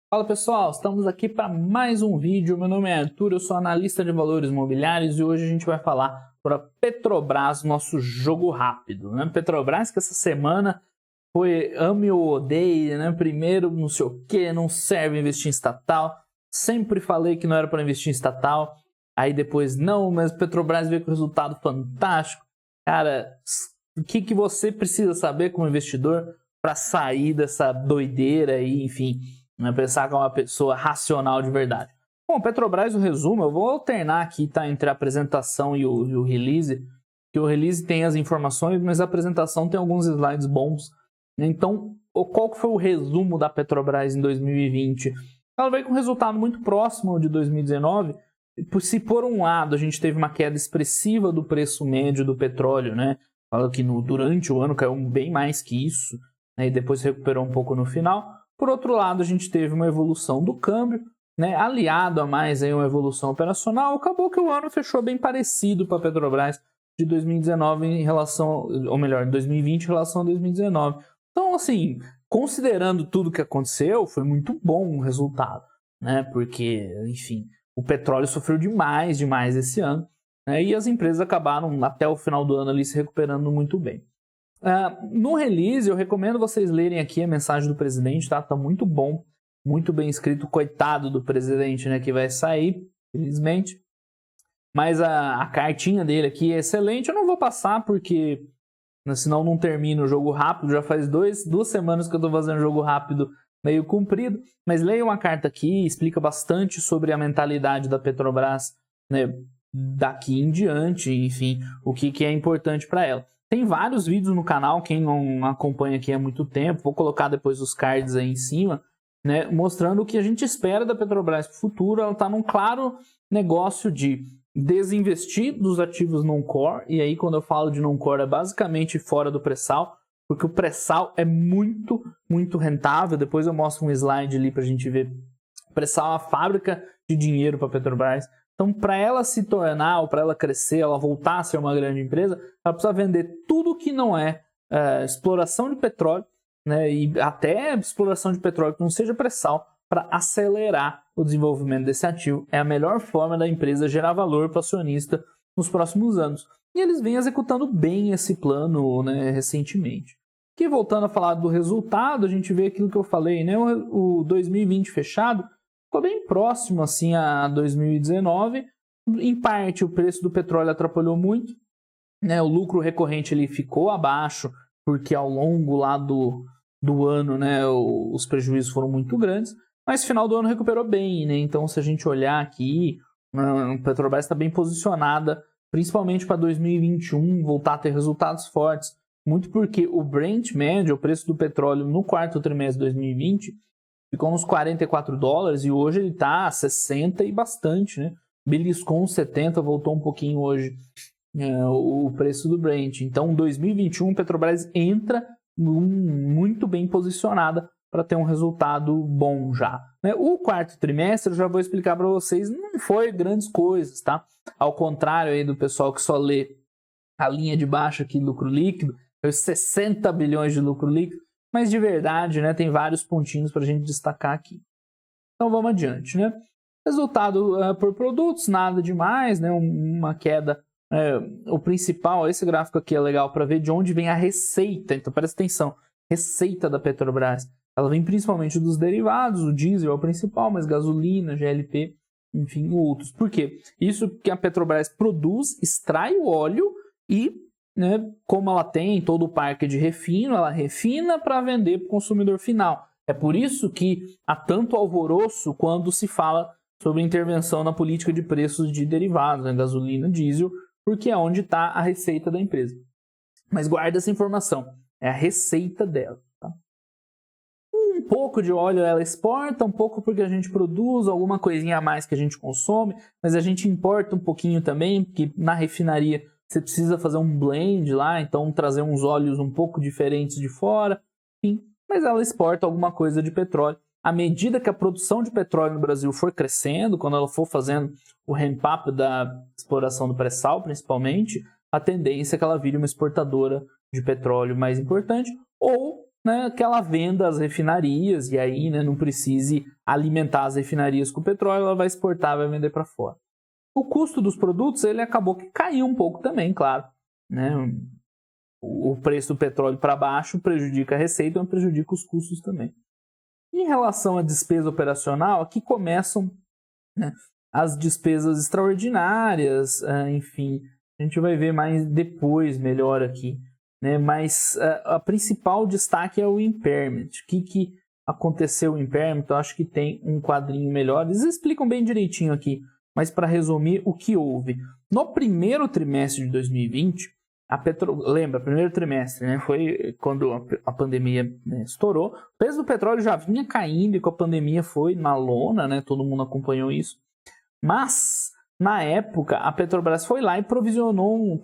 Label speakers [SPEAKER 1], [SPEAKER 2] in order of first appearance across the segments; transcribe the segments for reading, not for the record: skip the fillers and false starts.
[SPEAKER 1] Fala pessoal, estamos aqui para mais um vídeo. Meu nome é Arthur, eu sou analista de valores imobiliários e hoje a gente vai falar para Petrobras, nosso jogo rápido, né? Petrobras que essa semana foi ame ou odeie, né? Primeiro não sei o que, não serve investir em estatal, sempre falei que não era para investir em estatal, aí depois não, mas Petrobras veio com resultado fantástico. Cara, o que você precisa saber como investidor para sair dessa doideira aí, enfim, né, pensar que é uma pessoa racional de verdade. Bom, Petrobras, o resumo, eu vou alternar aqui, tá, entre a apresentação e o release, que o release tem as informações, mas a apresentação tem alguns slides bons. Então, qual que foi o resumo da Petrobras em 2020? Ela veio com um resultado muito próximo ao de 2019. Se por um lado a gente teve uma queda expressiva do preço médio do petróleo, né? Fala que durante o ano caiu bem mais que isso, né, e depois recuperou um pouco no final. Por outro lado, a gente teve uma evolução do câmbio, né, aliado a mais aí uma evolução operacional. Acabou que o ano fechou bem parecido para a Petrobras de 2019 em relação, ou melhor, 2020 em relação a 2019. Então, assim, considerando tudo que aconteceu, foi muito bom o resultado, né? Porque, enfim, o petróleo sofreu demais esse ano, né? E as empresas acabaram até o final do ano ali se recuperando muito bem. No release, eu recomendo vocês lerem aqui a mensagem do presidente, tá? Tá muito bom, muito bem escrito. Coitado do presidente, né, que vai sair, felizmente. Mas a cartinha dele aqui é excelente. Eu não vou passar porque senão não termina o jogo rápido. Já faz duas semanas que eu tô fazendo jogo rápido meio comprido. Mas leiam a carta aqui, explica bastante sobre a mentalidade da Petrobras, né, daqui em diante, enfim, o que é importante para ela. Tem vários vídeos no canal, quem não acompanha aqui há muito tempo, vou colocar depois os cards aí em cima, né, mostrando o que a gente espera da Petrobras para o futuro. Ela está num claro negócio de desinvestir dos ativos non-core, e aí quando eu falo de non-core é basicamente fora do pré-sal, porque o pré-sal é muito rentável. Depois eu mostro um slide ali para a gente ver. O pré-sal é uma fábrica de dinheiro para a Petrobras. Então, para ela se tornar, ou para ela crescer, ela voltar a ser uma grande empresa, ela precisa vender tudo que não é exploração de petróleo, né, e até exploração de petróleo que não seja pré-sal, para acelerar o desenvolvimento desse ativo. É a melhor forma da empresa gerar valor para o acionista nos próximos anos. E eles vêm executando bem esse plano, né, recentemente. Aqui, voltando a falar do resultado, a gente vê aquilo que eu falei, né, o 2020 fechado, ficou bem próximo assim a 2019. Em parte, o preço do petróleo atrapalhou muito, né? O lucro recorrente ele ficou abaixo, porque ao longo lá do ano, né, os prejuízos foram muito grandes. Mas no final do ano recuperou bem, né? Então, se a gente olhar aqui, a Petrobras está bem posicionada, principalmente para 2021, voltar a ter resultados fortes. Muito porque o Brent médio, o preço do petróleo no quarto trimestre de 2020, ficou uns $44 e hoje ele está a 60 e bastante, né? Beliscou uns 70, voltou um pouquinho hoje o preço do Brent. Então, 2021, Petrobras entra muito bem posicionada para ter um resultado bom já. O quarto trimestre, eu já vou explicar para vocês, não foi grandes coisas, tá? Ao contrário aí do pessoal que só lê a linha de baixo aqui, lucro líquido, foi 60 bilhões de lucro líquido. Mas de verdade, né, tem vários pontinhos para a gente destacar aqui. Então vamos adiante, né? Resultado por produtos, nada demais, né? Uma queda. O principal, esse gráfico aqui é legal para ver de onde vem a receita. Então presta atenção, receita da Petrobras. Ela vem principalmente dos derivados, o diesel é o principal, mas gasolina, GLP, enfim, outros. Por quê? Isso que a Petrobras produz, extrai o óleo e, né, como ela tem todo o parque de refino, ela refina para vender para o consumidor final. É por isso que há tanto alvoroço quando se fala sobre intervenção na política de preços de derivados, né, gasolina, diesel, porque é onde está a receita da empresa. Mas guarda essa informação, é a receita dela. Tá? Um pouco de óleo ela exporta, um pouco porque a gente produz, alguma coisinha a mais que a gente consome, mas a gente importa um pouquinho também, porque na refinaria você precisa fazer um blend lá, então trazer uns óleos um pouco diferentes de fora, enfim. Mas ela exporta alguma coisa de petróleo. À medida que a produção de petróleo no Brasil for crescendo, quando ela for fazendo o ramp-up da exploração do pré-sal, principalmente, a tendência é que ela vire uma exportadora de petróleo mais importante, ou né, que ela venda às refinarias e aí, né, não precise alimentar as refinarias com petróleo, ela vai exportar, vai vender para fora. O custo dos produtos ele acabou que caiu um pouco também, claro, né? O preço do petróleo para baixo prejudica a receita, mas prejudica os custos também. Em relação à despesa operacional, aqui começam, né, as despesas extraordinárias, enfim, a gente vai ver mais depois, melhor aqui, né? Mas a principal destaque é o impairment. O que aconteceu o impairment? Eu acho que tem um quadrinho melhor. Eles explicam bem direitinho aqui, mas para resumir o que houve. No primeiro trimestre de 2020, lembra, primeiro trimestre, né, foi quando a pandemia, né, estourou. O preço do petróleo já vinha caindo e com a pandemia foi na lona, né, todo mundo acompanhou isso. Mas, na época, a Petrobras foi lá e provisionou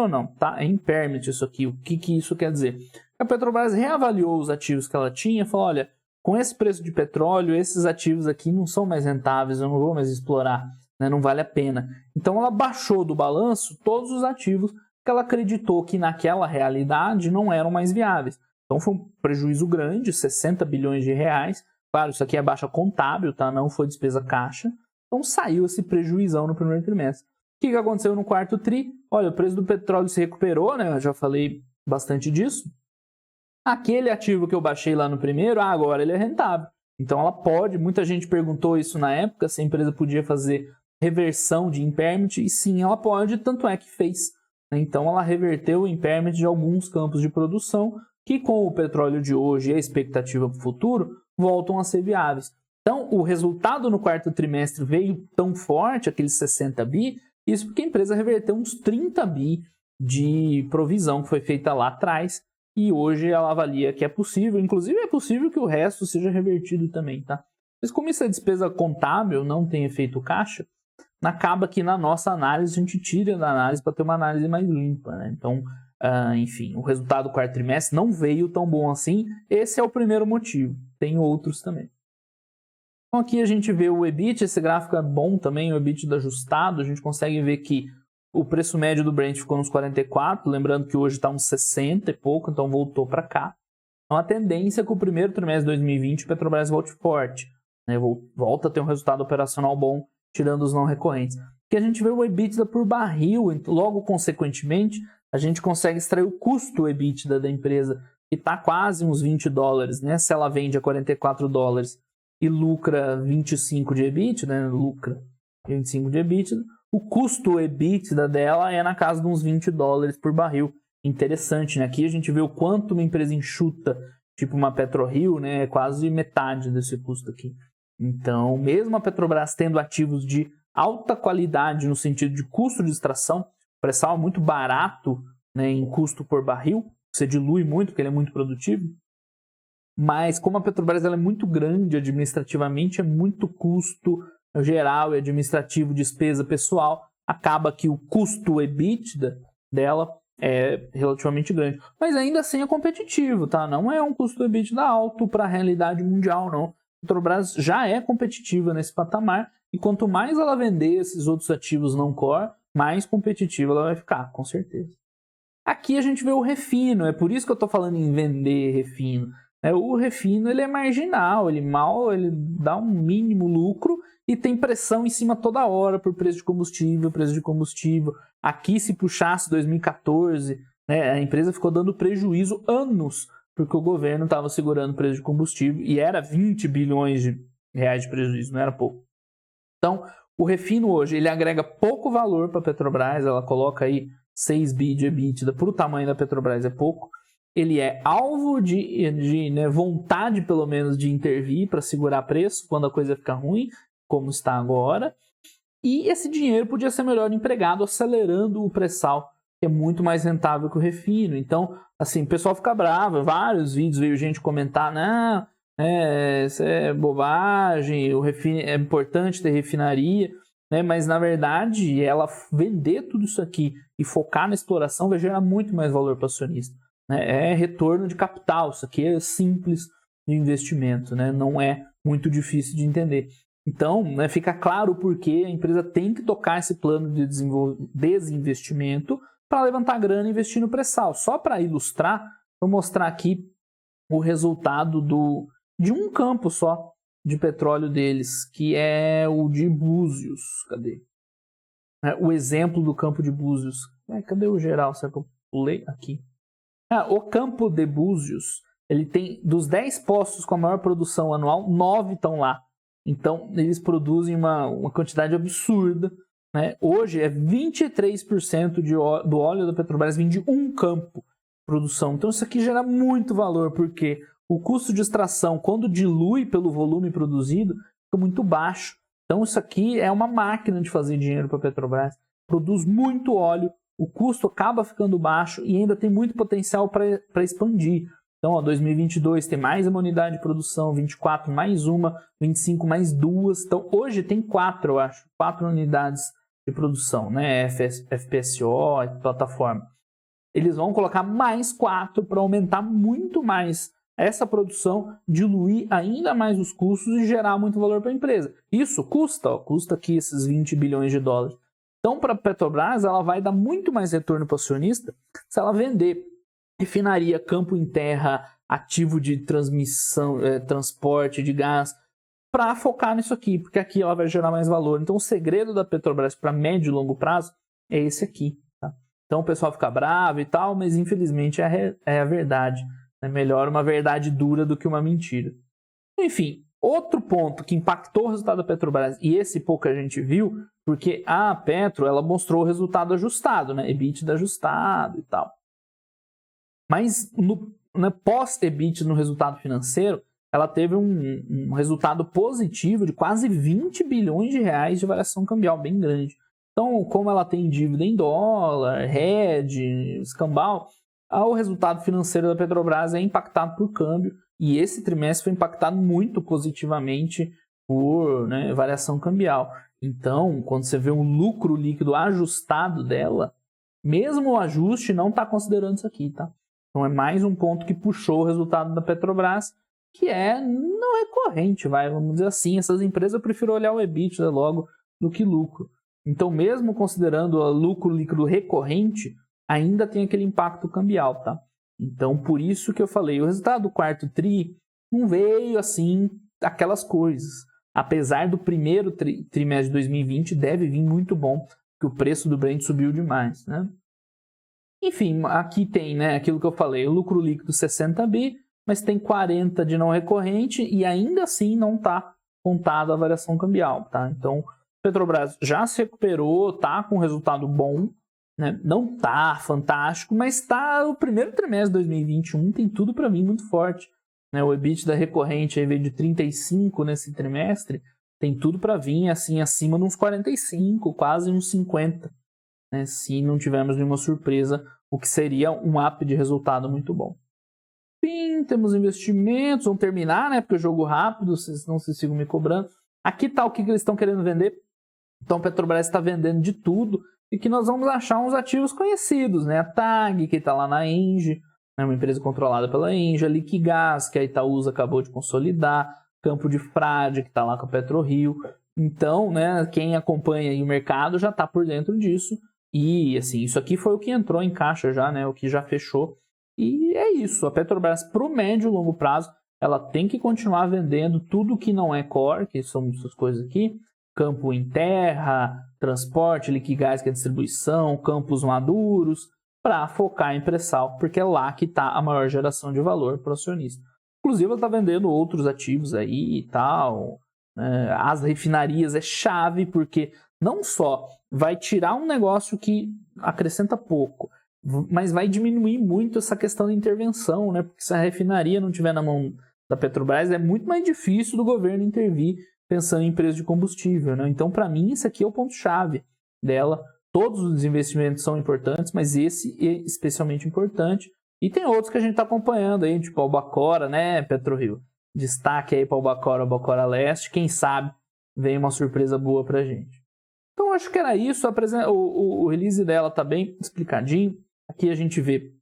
[SPEAKER 1] não, tá? É impairment isso aqui. O que isso quer dizer? A Petrobras reavaliou os ativos que ela tinha e falou, olha, com esse preço de petróleo, esses ativos aqui não são mais rentáveis, eu não vou mais explorar, né, não vale a pena. Então, ela baixou do balanço todos os ativos que ela acreditou que naquela realidade não eram mais viáveis. Então foi um prejuízo grande, 60 bilhões de reais. Claro, isso aqui é baixa contábil, tá? Não foi despesa caixa. Então saiu esse prejuizão no primeiro trimestre. O que aconteceu no quarto tri? Olha, o preço do petróleo se recuperou, né? Eu já falei bastante disso. Aquele ativo que eu baixei lá no primeiro, agora ele é rentável. Então ela pode, muita gente perguntou isso na época, se a empresa podia fazer reversão de impairment, e sim, ela pode, tanto é que fez. Então ela reverteu o impairment de alguns campos de produção que com o petróleo de hoje e a expectativa para o futuro voltam a ser viáveis. Então o resultado no quarto trimestre veio tão forte, aqueles 60 bi, isso porque a empresa reverteu uns 30 bi de provisão que foi feita lá atrás e hoje ela avalia que é possível, inclusive é possível que o resto seja revertido também, tá? Mas como isso é despesa contábil, não tem efeito caixa, acaba que na nossa análise a gente tira da análise para ter uma análise mais limpa, né? Então, enfim, o resultado do quarto trimestre não veio tão bom assim. Esse é o primeiro motivo. Tem outros também. Então aqui a gente vê o EBIT, esse gráfico é bom também, o EBIT ajustado. A gente consegue ver que o preço médio do Brent ficou nos 44, lembrando que hoje está uns 60 e pouco, então voltou para cá. Então a tendência é que o primeiro trimestre de 2020 o Petrobras volte forte, né? Volta a ter um resultado operacional bom, tirando os não recorrentes. Porque a gente vê o EBITDA por barril, logo consequentemente, a gente consegue extrair o custo EBITDA da empresa, que está quase uns 20 dólares, né? Se ela vende a 44 dólares e lucra 25 de EBITDA, né? Lucra 25 de EBITDA, o custo EBITDA dela é na casa de uns 20 dólares por barril. Interessante, né? Aqui a gente vê o quanto uma empresa enxuta, tipo uma PetroRio, né? É quase metade desse custo aqui. Então, mesmo a Petrobras tendo ativos de alta qualidade no sentido de custo de extração, o pré-sal é muito barato, né, em custo por barril, você dilui muito porque ele é muito produtivo, mas como a Petrobras ela é muito grande administrativamente, é muito custo geral e administrativo, despesa pessoal, acaba que o custo EBITDA dela é relativamente grande. Mas ainda assim é competitivo, tá? Não é um custo EBITDA alto para a realidade mundial, não. A Petrobras já é competitiva nesse patamar e quanto mais ela vender esses outros ativos não core, mais competitiva ela vai ficar, com certeza. Aqui a gente vê o refino, é por isso que eu estou falando em vender refino. O refino ele é marginal, ele dá um mínimo lucro e tem pressão em cima toda hora por preço de combustível. Aqui se puxasse 2014, né, a empresa ficou dando prejuízo anos porque o governo estava segurando o preço de combustível e era 20 bilhões de reais de prejuízo, não era pouco. Então, o refino hoje, ele agrega pouco valor para a Petrobras, ela coloca aí 6 bi de EBITDA, para o tamanho da Petrobras é pouco. Ele é alvo de né, vontade, pelo menos, de intervir para segurar preço quando a coisa fica ruim, como está agora. E esse dinheiro podia ser melhor empregado acelerando o pré-sal, que é muito mais rentável que o refino. Então, assim, o pessoal fica bravo. Vários vídeos veio gente comentar, não, isso é bobagem, o refino, é importante ter refinaria, né? Mas, na verdade, ela vender tudo isso aqui e focar na exploração vai gerar muito mais valor para o acionista. Né? É retorno de capital, isso aqui é simples de investimento, né? Não é muito difícil de entender. Então, né, fica claro por que a empresa tem que tocar esse plano de desinvestimento para levantar grana e investir no pré-sal. Só para ilustrar, vou mostrar aqui o resultado de um campo só de petróleo deles, que é o de Búzios. Cadê? O exemplo do campo de Búzios. Cadê o geral? Será que eu pulei? Aqui. O campo de Búzios, ele tem, dos 10 poços com a maior produção anual, 9 estão lá. Então, eles produzem uma quantidade absurda. Né? Hoje, 23% do óleo da Petrobras vem de um campo de produção. Então, isso aqui gera muito valor, porque o custo de extração, quando dilui pelo volume produzido, fica muito baixo. Então, isso aqui é uma máquina de fazer dinheiro para a Petrobras. Produz muito óleo, o custo acaba ficando baixo e ainda tem muito potencial para expandir. Então, 2022 tem mais uma unidade de produção, 24 mais uma, 25 mais duas. Então, hoje tem 4, eu acho, 4 unidades de produção, né? FPSO e plataforma. Eles vão colocar mais 4 para aumentar muito mais essa produção, diluir ainda mais os custos e gerar muito valor para a empresa. Isso custa aqui esses 20 bilhões de dólares. Então, para a Petrobras, ela vai dar muito mais retorno para o acionista se ela vender refinaria, campo em terra, ativo de transmissão, transporte de gás, para focar nisso aqui, porque aqui ela vai gerar mais valor. Então, o segredo da Petrobras para médio e longo prazo é esse aqui. Tá? Então, o pessoal fica bravo e tal, mas infelizmente é a verdade. É melhor uma verdade dura do que uma mentira. Enfim, outro ponto que impactou o resultado da Petrobras, e esse pouca gente viu, porque a Petro ela mostrou o resultado ajustado, né? EBITDA ajustado e tal. Mas pós-EBITDA, no resultado financeiro, ela teve um resultado positivo de quase 20 bilhões de reais de variação cambial, bem grande. Então, como ela tem dívida em dólar, hedge, escambau, o resultado financeiro da Petrobras é impactado por câmbio, e esse trimestre foi impactado muito positivamente por variação cambial. Então, quando você vê um lucro líquido ajustado dela, mesmo o ajuste não está considerando isso aqui, tá? Então é mais um ponto que puxou o resultado da Petrobras, que não é corrente, vamos dizer assim. Essas empresas eu prefiro olhar o EBITDA logo do que lucro. Então, mesmo considerando o lucro líquido recorrente, ainda tem aquele impacto cambial, tá? Então, por isso que eu falei, o resultado do quarto tri não veio assim, aquelas coisas. Apesar do primeiro trimestre de 2020, deve vir muito bom, porque o preço do Brent subiu demais, né? Enfim, aqui tem aquilo que eu falei, o lucro líquido 60 bi, mas tem 40 de não recorrente e ainda assim não está contada a variação cambial, tá? Então, Petrobras já se recuperou, está com resultado bom, né? Não está fantástico, mas está o primeiro trimestre de 2021 tem tudo para vir muito forte. Né? O EBITDA recorrente aí veio de 35 nesse trimestre, tem tudo para vir assim acima de uns 45, quase uns 50. Né, se não tivermos nenhuma surpresa, o que seria um up de resultado muito bom. Enfim, temos investimentos, vamos terminar, né? Porque o jogo rápido, vocês não se sigam me cobrando. Aqui está o que eles estão querendo vender. Então, a Petrobras está vendendo de tudo e que nós vamos achar uns ativos conhecidos, né? A TAG, que está lá na Engie, né? Uma empresa controlada pela Engie, a Liquigás, que a Itaúsa acabou de consolidar, Campo de Frade, que está lá com a PetroRio. Então, né, quem acompanha aí o mercado já está por dentro disso. E assim, isso aqui foi o que entrou em caixa já, né? O que já fechou. E é isso. A Petrobras, para o médio e longo prazo, ela tem que continuar vendendo tudo que não é core, que são essas coisas aqui. Campo em terra, transporte, Liquigás, que é distribuição, campos maduros, para focar em pré-sal, porque é lá que está a maior geração de valor para o acionista. Inclusive, ela está vendendo outros ativos aí e tal. As refinarias é chave, porque não só vai tirar um negócio que acrescenta pouco, mas vai diminuir muito essa questão de intervenção, né? Porque se a refinaria não estiver na mão da Petrobras, é muito mais difícil do governo intervir pensando em preço de combustível, né? Então, para mim, isso aqui é o ponto-chave dela. Todos os investimentos são importantes, mas esse é especialmente importante. E tem outros que a gente está acompanhando aí, tipo a Albacora, né, PetroRio? Destaque aí para a Albacora Leste. Quem sabe vem uma surpresa boa para a gente. Então, acho que era isso. O release dela está bem explicadinho. Aqui a gente vê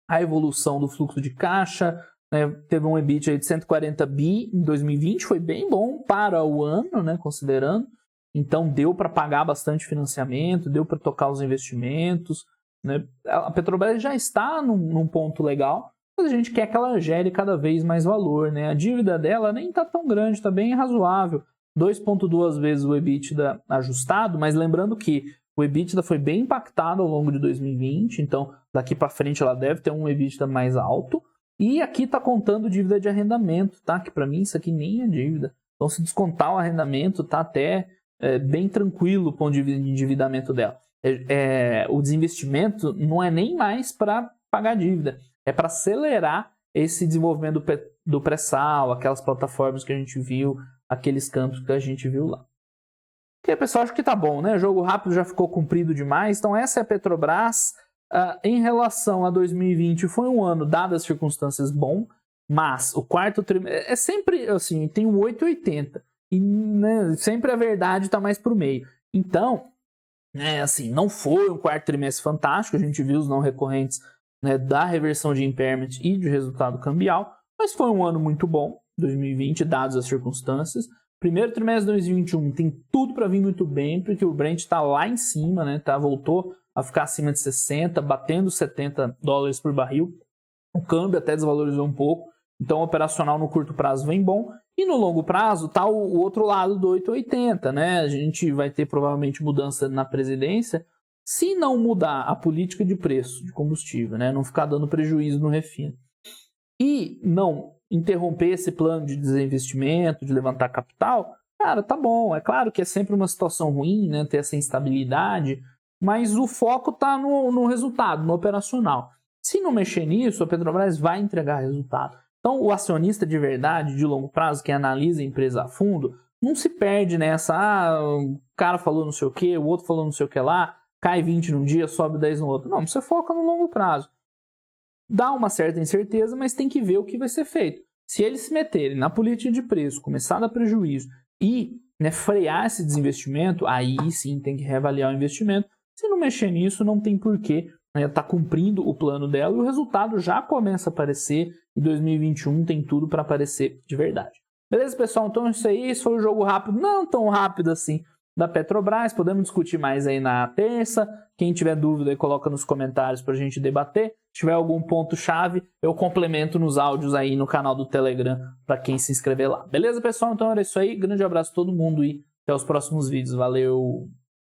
[SPEAKER 1] a evolução do fluxo de caixa. Né? Teve um EBITDA de 140 bi em 2020. Foi bem bom para o ano, né? Considerando. Então, deu para pagar bastante financiamento, deu para tocar os investimentos. Né? A Petrobras já está num ponto legal, mas a gente quer que ela gere cada vez mais valor, né? A dívida dela nem está tão grande, está bem razoável. 2,2 vezes o EBITDA ajustado, mas lembrando que o EBITDA foi bem impactado ao longo de 2020, então daqui para frente ela deve ter um EBITDA mais alto. E aqui está contando dívida de arrendamento, tá? Que para mim isso aqui nem é dívida. Então se descontar o arrendamento, tá até bem tranquilo o ponto de endividamento dela. O desinvestimento não é nem mais para pagar dívida, é para acelerar esse desenvolvimento do pré-sal, aquelas plataformas que a gente viu, aqueles campos que a gente viu lá. Ok, pessoal, acho que tá bom, né? O jogo rápido já ficou comprido demais. Então essa é a Petrobras. Em relação a 2020, foi um ano, dadas as circunstâncias, bom, mas o quarto trimestre é sempre assim, tem um 8,80 e né, sempre a verdade está mais para o meio. Então, assim, não foi um quarto trimestre fantástico, a gente viu os não recorrentes, né, da reversão de impairment e de resultado cambial, mas foi um ano muito bom, 2020, dadas as circunstâncias. Primeiro trimestre de 2021 tem tudo para vir muito bem, porque o Brent está lá em cima, né, voltou a ficar acima de 60, batendo $70 por barril. O câmbio até desvalorizou um pouco, então o operacional no curto prazo vem bom. E no longo prazo está o outro lado do 8,80, né? A gente vai ter provavelmente mudança na presidência, se não mudar a política de preço de combustível, né? Não ficar dando prejuízo no refino. E não interromper esse plano de desinvestimento, de levantar capital, cara, tá bom. É claro que é sempre uma situação ruim, né? Ter essa instabilidade, mas o foco está no resultado, no operacional. Se não mexer nisso, a Petrobras vai entregar resultado. Então, o acionista de verdade, de longo prazo, que analisa a empresa a fundo, não se perde nessa, o cara falou não sei o que, o outro falou não sei o que lá, cai 20 num dia, sobe 10 no outro. Não, você foca no longo prazo. Dá uma certa incerteza, mas tem que ver o que vai ser feito. Se eles se meterem na política de preço, começar a dar prejuízo e frear esse desinvestimento, aí sim tem que reavaliar o investimento. Se não mexer nisso, não tem porquê. Está cumprindo o plano dela e o resultado já começa a aparecer. Em 2021 tem tudo para aparecer de verdade. Beleza, pessoal? Então é isso aí. Esse foi o jogo rápido, não tão rápido assim, da Petrobras. Podemos discutir mais aí na terça. Quem tiver dúvida aí, coloca nos comentários para a gente debater. Se tiver algum ponto-chave, eu complemento nos áudios aí no canal do Telegram para quem se inscrever lá. Beleza, pessoal? Então era isso aí. Grande abraço a todo mundo e até os próximos vídeos. Valeu!